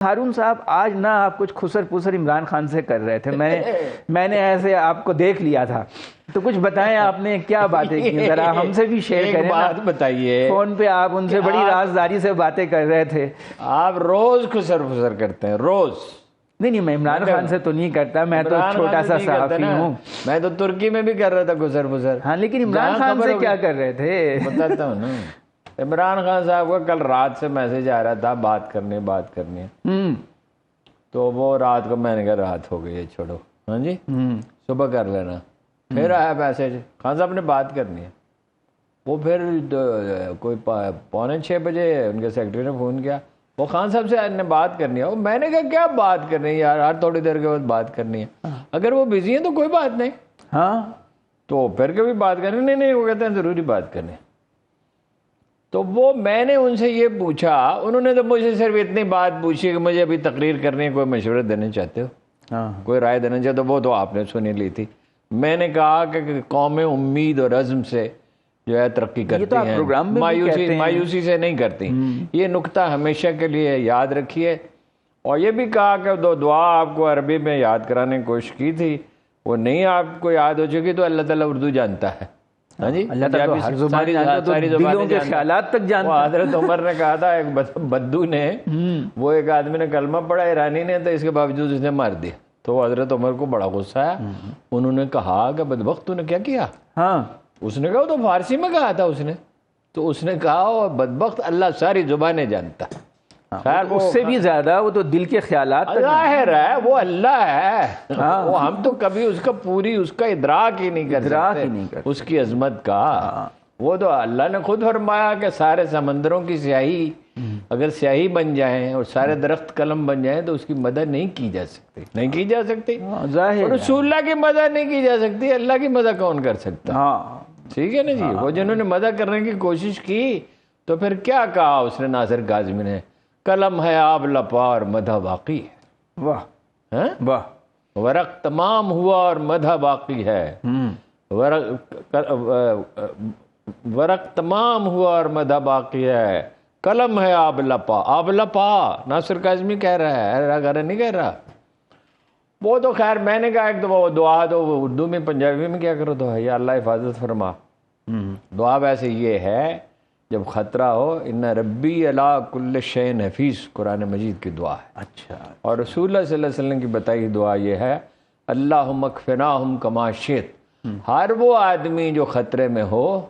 ہارون صاحب آج نہ آپ کچھ خسر پسر عمران خان سے کر رہے تھے، میں نے ایسے آپ کو دیکھ لیا تھا، تو کچھ بتائیں آپ نے کیا باتیں کی، ذرا ہم سے بھی شیئر کریں۔ بات بتائیے، فون پہ آپ ان سے بڑی رازداری سے باتیں کر رہے تھے۔ آپ روز خسر پسر کرتے ہیں، روز۔ نہیں میں عمران خان سے تو نہیں کرتا، میں تو چھوٹا سا صحافی ہوں۔ میں تو ترکی میں بھی کر رہا تھا خسر پسر۔ ہاں لیکن عمران خان سے کیا کر رہے تھے؟ بتاتا ہوں نا، عمران خان صاحب کا کل رات سے میسج آ رہا تھا بات کرنی ہے، تو وہ رات کو میں نے کہا رات ہو گئی ہے چھوڑو، ہاں جی صبح کر لینا۔ پھر آیا میسج، خان صاحب نے بات کرنی ہے۔ وہ پھر کوئی 5:45 بجے ان کے سیکرٹری نے فون کیا، وہ خان صاحب سے نے بات کرنی ہے۔ میں نے کہا کیا بات کرنی ہے یار، ہر تھوڑی دیر کے بعد بات کرنی ہے، اگر وہ بزی ہیں تو کوئی بات نہیں۔ ہاں تو پھر کبھی بات کرنی نہیں، وہ کہتے ہیں ضروری بات کرنی۔ تو وہ میں نے ان سے یہ پوچھا، انہوں نے تو مجھے صرف اتنی بات پوچھی کہ مجھے ابھی تقریر کرنی ہے، کوئی مشورہ دینا چاہتے ہو، کوئی رائے دینا چاہتے ہو؟ وہ تو آپ نے سنی لی تھی۔ میں نے کہا کہ قوم امید اور عزم سے جو ہے ترقی کرتی ہیں، مایوسی سے نہیں کرتی۔ یہ نکتہ ہمیشہ کے لیے یاد رکھیے۔ اور یہ بھی کہا کہ دو دعا آپ کو عربی میں یاد کرانے کی کوشش کی تھی، وہ نہیں آپ کو یاد ہو چکی، تو اللہ تعالیٰ اردو جانتا ہے، ہاں جی، اللہ تعالیٰ ہر زبان جانتا ہے، تو دلوں کے خیالات تک جانتا ہے۔ حضرت عمر نے کہا تھا ایک بدو نے، وہ ایک آدمی نے کلمہ پڑھا ایرانی نے، تو اس کے باوجود اس نے مار دیا۔ تو حضرت عمر کو بڑا غصہ آیا، انہوں نے کہا کہ بدبخت تو نے کیا کیا؟ ہاں اس نے کہا وہ تو فارسی میں کہا تھا اس نے، تو اس نے کہا بدبخت اللہ ساری زبانیں جانتا ہے۔ خیر اس سے بھی زیادہ وہ تو دل کے خیالات ظاہر ہے، وہ اللہ ہے، وہ ہم تو کبھی اس کا پوری اس کا ادراک ہی نہیں کر سکتے اس کی عظمت کا۔ وہ تو اللہ نے خود فرمایا کہ سارے سمندروں کی سیاہی اگر سیاہی بن جائیں اور سارے درخت قلم بن جائیں تو اس کی مدد نہیں کی جا سکتی، نہیں کی جا سکتی۔ اور رسول اللہ کی مدد نہیں کی جا سکتی، اللہ کی مدد کون کر سکتا؟ ٹھیک ہے نا جی۔ وہ جنہوں نے مدد کرنے کی کوشش کی تو پھر کیا کہا اس نے، ناصر کاظمی نے، قلم ہے آب لپا اور مدح باقی ہے۔ واہ واہ، ورق تمام ہوا اور مدح باقی ہے، ورق تمام ہوا اور مدح باقی ہے، قلم ہے آب لپا۔ آب لپا ناصر کاظمی کہہ رہا ہے، اگر نہیں کہہ رہا وہ تو۔ خیر میں نے کہا ایک تو وہ دعا تو اردو میں پنجابی میں کیا کرو تو ہے یا اللہ حفاظت فرما۔ دعا ویسے یہ ہے جب خطرہ ہو، ان ربی علی کل شیء حفیظ، قرآن مجید کی دعا ہے۔ اچھا، اور رسول اللہ صلی اللہ علیہ وسلم کی بتائی دعا یہ ہے، اللہم اکفناہم کما شئت۔ ہر وہ آدمی جو خطرے میں ہو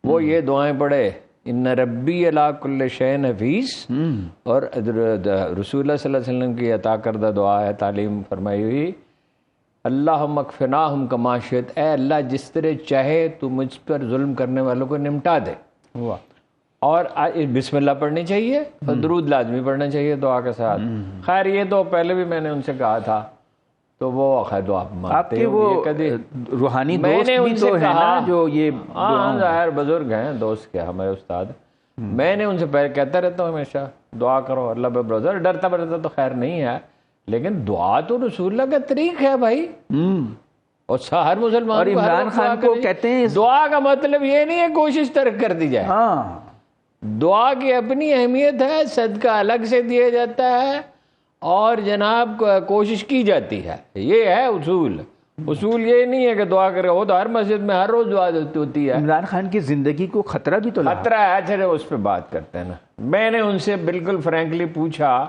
وہ یہ دعائیں پڑھے، ان ربی علی کل شیء حفیظ۔ اور رسول اللہ صلی اللہ علیہ وسلم کی عطا کردہ دعا ہے، تعلیم فرمائی ہوئی، اللہم اکفناہم کما شئت، اے اللہ جس طرح چاہے تو مجھ پر ظلم کرنے والوں کو نمٹا دے۔ اور بسم اللہ پڑھنی چاہیے اور درود لازمی پڑھنا چاہیے دعا کے ساتھ۔ خیر یہ تو پہلے بھی میں نے ان سے کہا تھا، تو وہ خیر دعا مانگتے ہیں، وہ کبھی روحانی دوست بھی تو ہے نا جو یہ ظاہر بزرگ ہیں، دوست کیا ہمارے استاد۔ میں نے ان سے پہلے کہتا رہتا ہوں ہمیشہ دعا کرو اللہ پہ بھروسہ، ڈرتا برتا تو خیر نہیں ہے، لیکن دعا تو رسول اللہ کا طریق ہے بھائی۔ اور ہر مسلمان اور عمران خان کو کہتے ہیں دعا کا مطلب یہ نہیں ہے کوشش ترک کر دی جائے۔ دعا کی اپنی اہمیت ہے، صدقہ الگ سے دیا جاتا ہے اور جناب کوشش کی جاتی ہے، یہ ہے اصول۔ اصول یہ نہیں ہے کہ دعا کرے، وہ تو ہر مسجد میں ہر روز دعا ہوتی ہے۔ عمران خان کی زندگی کو خطرہ بھی تو خطرہ ہے، چلے اس پہ بات کرتے ہیں نا۔ میں نے ان سے بالکل فرینکلی پوچھا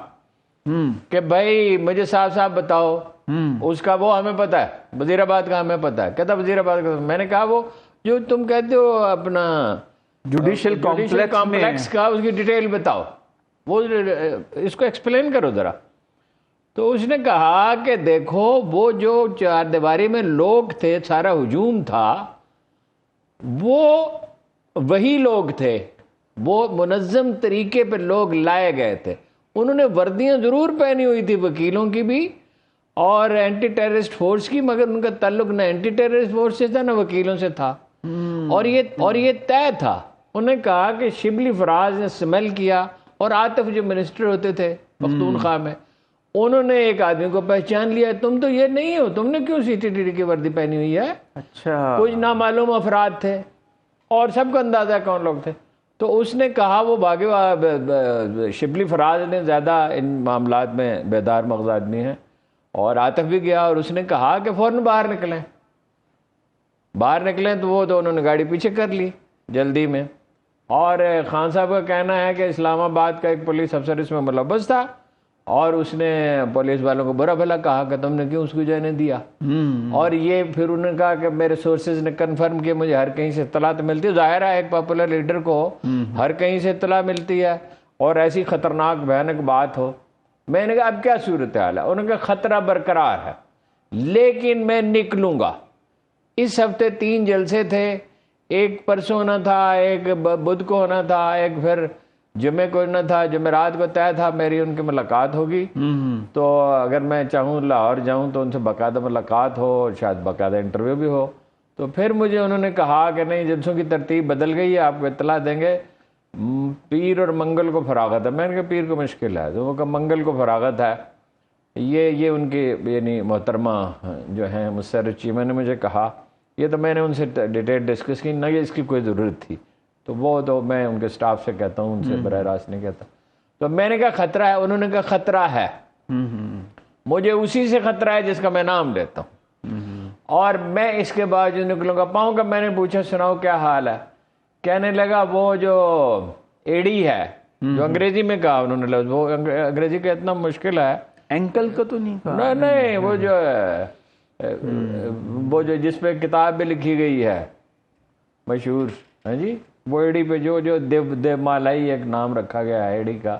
کہ بھائی مجھے صاف صاف بتاؤ، اس کا وہ ہمیں پتہ ہے، وزیر آباد کا ہمیں پتہ ہے۔ کہتا وزیر آباد کا؟ میں نے کہا وہ جو تم کہتے ہو اپنا جوڈیشل کمپلیکس کا، اس کی ڈیٹیل بتاؤ، وہ اس کو ایکسپلین کرو ذرا۔ تو اس نے کہا کہ دیکھو وہ جو چار دیواری میں لوگ تھے، سارا ہجوم تھا، وہ وہی لوگ تھے، وہ منظم طریقے پہ لوگ لائے گئے تھے۔ انہوں نے وردیاں ضرور پہنی ہوئی تھی، وکیلوں کی بھی اور اینٹی ٹیررسٹ فورس کی، مگر ان کا تعلق نہ اینٹی ٹیررسٹ فورس سے تھا نہ وکیلوں سے تھا۔ اور یہ طے تھا۔ انہوں نے کہا کہ شبلی فراز نے سمیل کیا، اور عاطف جو منسٹر ہوتے تھے پختونخوا میں، انہوں نے ایک آدمی کو پہچان لیا، تم تو یہ نہیں ہو، تم نے کیوں سی ٹی ڈی کی وردی پہنی ہوئی ہے؟ اچھا، کچھ نامعلوم افراد تھے اور سب کو اندازہ کون لوگ تھے۔ تو اس نے کہا وہ بھاگے، شبلی فراز نے زیادہ ان معاملات میں بیدار مغز آدمی ہیں، اور عاطف بھی گیا، اور اس نے کہا کہ فوراً باہر نکلیں تو وہ تو انہوں نے گاڑی پیچھے کر لی جلدی میں، اور خان صاحب کا کہنا ہے کہ اسلام آباد کا ایک پولیس افسر اس میں ملوث تھا، اور اس نے پولیس والوں کو برا بھلا کہا کہ تم نے کیوں اس کو جانے دیا، اور یہ پھر انہوں نے کہا کہ میرے سورسز نے کنفرم کیا، مجھے ہر کہیں سے اطلاع تو ملتی ہے، ظاہر ہے ایک پاپولر لیڈر کو ہر کہیں سے اطلاع ملتی ہے، اور ایسی خطرناک بھیانک بات ہو۔ میں نے کہا اب کیا صورتحال ہے؟ انہوں نے کہا خطرہ برقرار ہے لیکن میں نکلوں گا۔ اس ہفتے 3 جلسے تھے، ایک پرسوں ہونا تھا، ایک بدھ کو ہونا تھا، ایک پھر جمعے کو ہونا تھا، جمعرات کو طے تھا میری ان کی ملاقات ہوگی، تو اگر میں چاہوں لاہور جاؤں تو ان سے باقاعدہ ملاقات ہو، شاید باقاعدہ انٹرویو بھی ہو۔ تو پھر مجھے انہوں نے کہا کہ نہیں، جلسوں کی ترتیب بدل گئی ہے، آپ کو اطلاع دیں گے، پیر اور منگل کو فراغت ہے۔ میں نے کہا پیر کو مشکل ہے، تو وہ کہا منگل کو فراغت ہے۔ یہ ان کی یعنی محترمہ جو ہیں مسرت چیمہ نے مجھے کہا، یہ تو میں نے ان سے ڈیٹیل ڈسکس کی، نہ اس کی کوئی ضرورت تھی، تو وہ تو میں ان کے سٹاف سے کہتا ہوں، ان سے براہ راست نہیں کہتا۔ تو میں نے کہا خطرہ ہے، انہوں نے کہا خطرہ ہے، مجھے اسی سے خطرہ ہے جس کا میں نام لیتا ہوں، اور میں اس کے باوجود نکلوں گا۔ پاؤں کا میں نے پوچھا سناؤ کیا حال ہے؟ کہنے لگا وہ جو ایڑی ہے، جو انگریزی میں کہا انہوں نے لفظ، وہ انگریزی کا اتنا مشکل ہے، اینکل کا تو نہیں کہا؟ نہیں، وہ جو جس پہ کتاب بھی لکھی گئی ہے مشہور، ہاں جی، وہ ایڑی پہ جو دیو مالائی ایک نام رکھا گیا ہے ایڑی کا،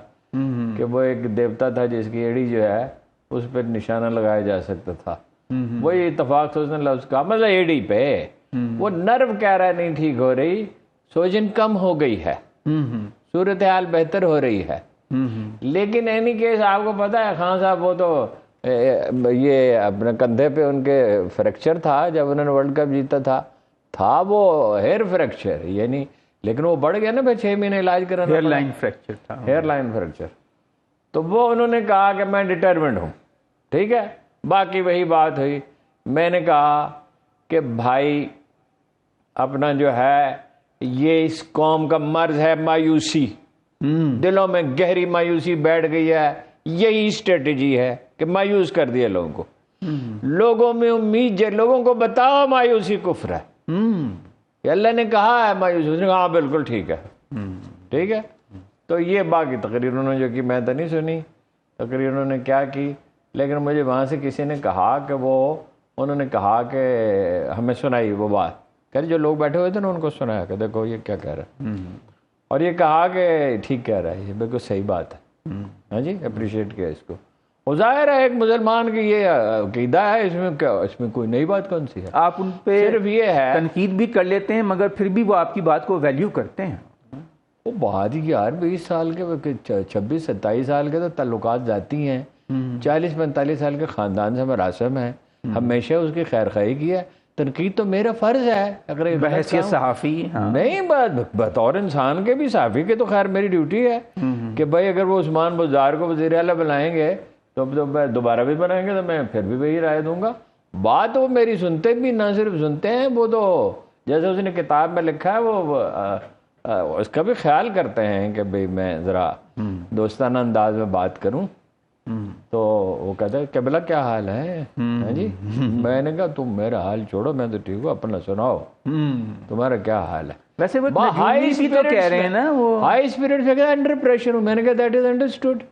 کہ وہ ایک دیوتا تھا جس کی ایڑی جو ہے اس پہ نشانہ لگایا جا سکتا تھا، وہی اتفاق سے اس نے لفظ کہا، مطلب ایڑی پہ وہ نرو کہہ رہا ہے نہیں ٹھیک ہو رہی، سوجن کم ہو گئی ہے، صورتحال بہتر ہو رہی ہے، لیکن اینی کیس آپ کو پتا ہے خان صاحب وہ تو یہ اپنے کندھے پہ ان کے فریکچر تھا جب انہوں نے ورلڈ کپ جیتا تھا وہ ہیئر فریکچر، یعنی لیکن وہ بڑھ گیا نا پھر 6 مہینے علاج کرانا، ہیئر لائن فریکچر تھا، ہیئر لائن فریکچر۔ تو وہ انہوں نے کہا کہ میں ڈٹرمنڈ ہوں، ٹھیک ہے، باقی وہی بات ہوئی۔ میں نے کہا کہ بھائی اپنا جو ہے یہ اس قوم کا مرض ہے مایوسی، دلوں میں گہری مایوسی بیٹھ گئی ہے، یہی اسٹریٹجی ہے کہ مایوس کر دیا لوگوں کو، لوگوں میں امید ہے، لوگوں کو بتاؤ مایوسی کفر ہے، کہ اللہ نے کہا ہے مایوسی، اس نے کہا ہاں بالکل ٹھیک ہے، ٹھیک ہے۔ تو یہ باقی تقریر انہوں نے جو کی میں تو نہیں سنی تقریر انہوں نے کیا کی، لیکن مجھے وہاں سے کسی نے کہا کہ انہوں نے کہا کہ ہمیں سنائی وہ بات، کہ جو لوگ بیٹھے ہوئے تھے نا ان کو سنایا کہ دیکھو یہ کیا کہہ رہا ہے، اور یہ کہا کہ ٹھیک کہہ رہا ہے، یہ بالکل صحیح بات ہے، ہاں جی، اپریشیٹ کیا اس کو۔ وہ ظاہر ہے ایک مسلمان کی یہ عقیدہ ہے، اس میں کوئی نئی بات کون سی ہے؟ آپ ان پہ صرف یہ ہے تنقید بھی کر لیتے ہیں مگر پھر بھی وہ آپ کی بات کو ویلیو کرتے ہیں۔ وہ بات ہی یار 20 سال کے 26-27 سال کے تو تعلقات ذاتی ہیں، 40-45 سال کے خاندان سے مراسم ہیں، ہمیشہ اس کی خیر خواہی کی ہے، تنقید تو میرا فرض ہے اگر بحیثیت صحافی، نہیں بطور انسان کے بھی، صحافی کے تو خیر میری ڈیوٹی ہے کہ بھائی اگر وہ عثمان بزدار کو وزیر اعلیٰ بنائیں گے تو دوبارہ بھی بنائیں گے تو میں پھر بھی وہی رائے دوں گا۔ بات وہ میری سنتے بھی، نہ صرف سنتے ہیں، وہ تو جیسے اس نے کتاب میں لکھا ہے وہ اس کا بھی خیال کرتے ہیں کہ بھئی میں ذرا دوستانہ انداز میں بات کروں، تو وہ کہتا ہے قبلہ کیا حال ہے، ہاں جی، میں نے کہا تم میرا حال چھوڑو، میں تو ٹھیک ہوں، اپنا سناؤ تمہارا کیا حال ہے۔ ویسے وہ ہائی بھی تو کہہ رہے ہیں نا، وہ ہائی اسپرٹ سے کہا انڈر پریشر ہوں، میں نے کہا دیٹ از انڈرسٹوڈ،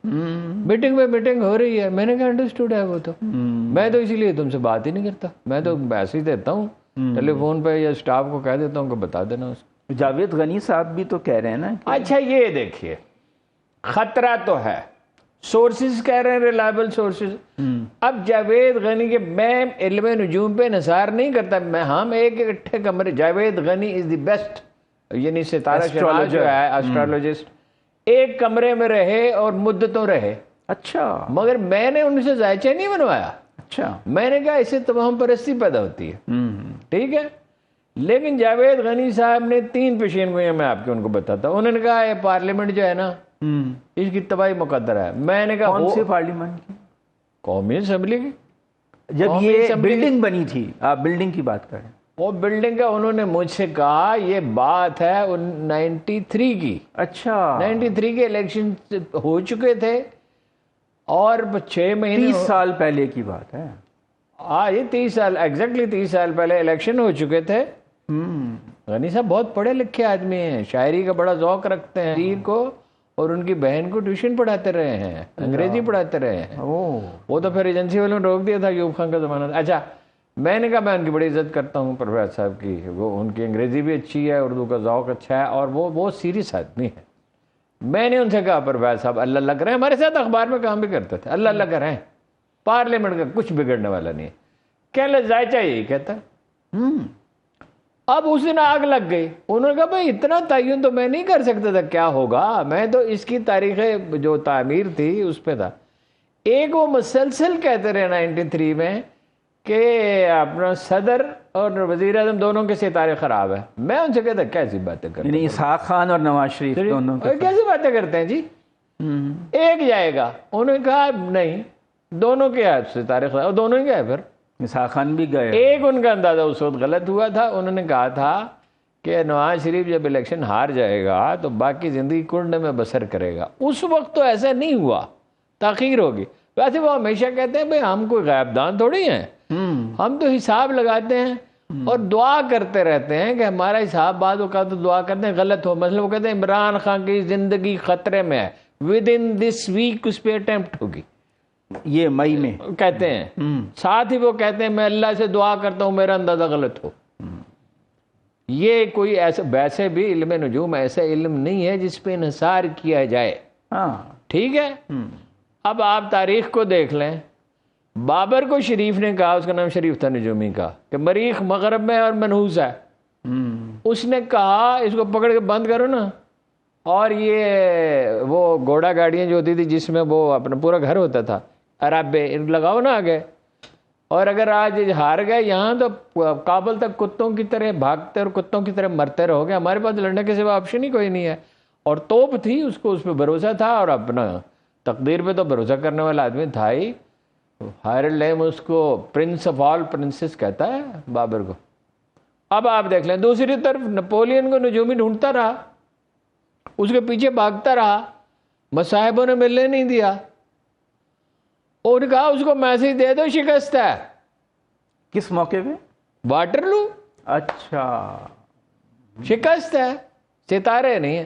میٹنگ میں میٹنگ ہو رہی ہے، میں نے کہا انڈرسٹوڈ ہے وہ تو، میں تو اسی لیے تم سے بات ہی نہیں کرتا، میں تو میسج دیتا ہوں ٹیلی فون پہ یا اسٹاف کو کہہ دیتا ہوں کہ بتا دینا اس کو۔ جاوید غنی صاحب بھی تو کہہ رہے ہیں نا۔ اچھا یہ دیکھیے خطرہ تو ہے، سورسز کہہ رہے ہیں ریلائبل سورسز۔ اب جاوید غنی کے میں علم نجوم پہ نثار نہیں کرتا، میں ایک اکٹھے کمرے، جاوید غنی از دی بیسٹ، یعنی ستارہ شناس جو ہے ایسٹرولوجسٹ، ایک کمرے میں رہے اور مدتوں رہے، اچھا، مگر میں نے ان سے ذائچہ نہیں بنوایا، اچھا، میں نے کہا اس سے تمام پرستی پیدا ہوتی ہے، ٹھیک ہے۔ لیکن جاوید غنی صاحب نے 3 پیشین گوئیاں میں آپ کے ان کو بتاتا ہوں، انہوں نے کہا یہ پارلیمنٹ جو ہے نا اس کی تباہی مقدر ہے۔ میں نے کہا کون سی پارلیمنٹ کی؟ قومی اسمبلی کی، جب یہ بلڈنگ بنی تھی، آپ بلڈنگ کی بات کر رہے ہیں؟ وہ بلڈنگ کا انہوں نے مجھ سے کہا یہ بات ہے 93 کی. اچھا 93 کے الیکشن ہو چکے تھے اور 6 مہینے 30 سال پہلے کی بات ہے. ہاں یہ 30 سال ایگزیکٹلی 30 سال پہلے الیکشن ہو چکے تھے. غنی صاحب بہت پڑھے لکھے آدمی ہیں, شاعری کا بڑا ذوق رکھتے ہیں. شیر کو اور ان کی بہن کو ٹیوشن پڑھاتے رہے ہیں, انگریزی پڑھاتے رہے ہیں. وہ تو پھر ایجنسی والوں نے روک دیا تھا, ایوب خان کا زمانہ تھا. اچھا میں نے کہا میں ان کی بڑی عزت کرتا ہوں پرویز صاحب کی, وہ ان کی انگریزی بھی اچھی ہے, اردو کا ذوق اچھا ہے, اور وہ بہت سیریس آدمی ہے. میں نے ان سے کہا پرویز صاحب اللہ اللہ کریں, ہمارے ساتھ اخبار میں کام بھی کرتے تھے, اللہ اللہ کریں پارلیمنٹ کا کچھ بگڑنے والا نہیں ہے. کہنے ذائچہ یہی کہتا ہے. اب اس دن آگ لگ گئی. انہوں نے کہا بھائی اتنا تعین تو میں نہیں کر سکتا تھا, کیا ہوگا, میں تو اس کی تاریخ جو تعمیر تھی اس پہ تھا. ایک وہ مسلسل کہتے رہے 93 میں کہ اپنا صدر اور وزیر اعظم دونوں کے ستارے خراب ہیں. میں ان سے کہتا کیسی باتیں کرتے ہیں, اسحاق خان اور نواز شریف دونوں کیسی باتیں کرتے ہیں جی, ایک جائے گا. انہوں نے کہا نہیں دونوں کے ستارے خراب, اور دونوں ہی گئے. پھر اسحاق خان بھی گئے. ایک ان کا اندازہ اس وقت غلط ہوا تھا. انہوں نے کہا تھا کہ نواز شریف جب الیکشن ہار جائے گا تو باقی زندگی کنڈ میں بسر کرے گا. اس وقت تو ایسا نہیں ہوا, تاخیر ہوگی. ویسے وہ ہمیشہ کہتے ہیں بھئی ہم کوئی غائب دان تھوڑی ہیں, ہم تو حساب لگاتے ہیں اور دعا کرتے رہتے ہیں کہ ہمارا حساب بعد اوقات تو دعا کرتے ہیں غلط ہو. مثلا وہ کہتے ہیں عمران خان کی زندگی خطرے میں ہے, ود ان دس ویک اس پہ اٹیمپٹ ہوگی, یہ مئی میں کہتے ہیں. ساتھ ہی وہ کہتے ہیں میں اللہ سے دعا کرتا ہوں میرا اندازہ غلط ہو. یہ کوئی ایسا, ویسے بھی علم نجوم ایسا علم نہیں ہے جس پہ انحصار کیا جائے. ٹھیک ہے. اب آپ تاریخ کو دیکھ لیں. بابر کو شریف نے کہا, اس کا نام شریف تھا نجومی کا, کہ مریخ مغرب میں اور منحوس ہے. اس نے کہا اس کو پکڑ کے بند کرو نا, اور یہ وہ گھوڑا گاڑیاں جو ہوتی تھی جس میں وہ اپنا پورا گھر ہوتا تھا عرابے لگاؤ نا آگے, اور اگر آج ہار گئے یہاں تو کابل تک کتوں کی طرح بھاگتے اور کتوں کی طرح مرتے رہو گے. ہمارے پاس لڑنے کے سوا آپشن ہی کوئی نہیں ہے. اور توپ تھی, اس کو اس پہ بھروسہ تھا, اور اپنا تقدیر پہ تو بھروسہ کرنے والا آدمی تھا ہی. ہائرل نیم اس کو پرنس آف آل پرنسز کہتا ہے بابر کو. اب آپ دیکھ لیں دوسری طرف نپولین کو نجومی ڈھونڈتا رہا, اس کے پیچھے بھاگتا رہا, مصاحبوں نے ملنے نہیں دیا. اور نے کہا اس کو میسج دے دو شکست ہے. کس موقع پہ؟ واٹرلو. اچھا شکست ہے, ستارے نہیں ہیں.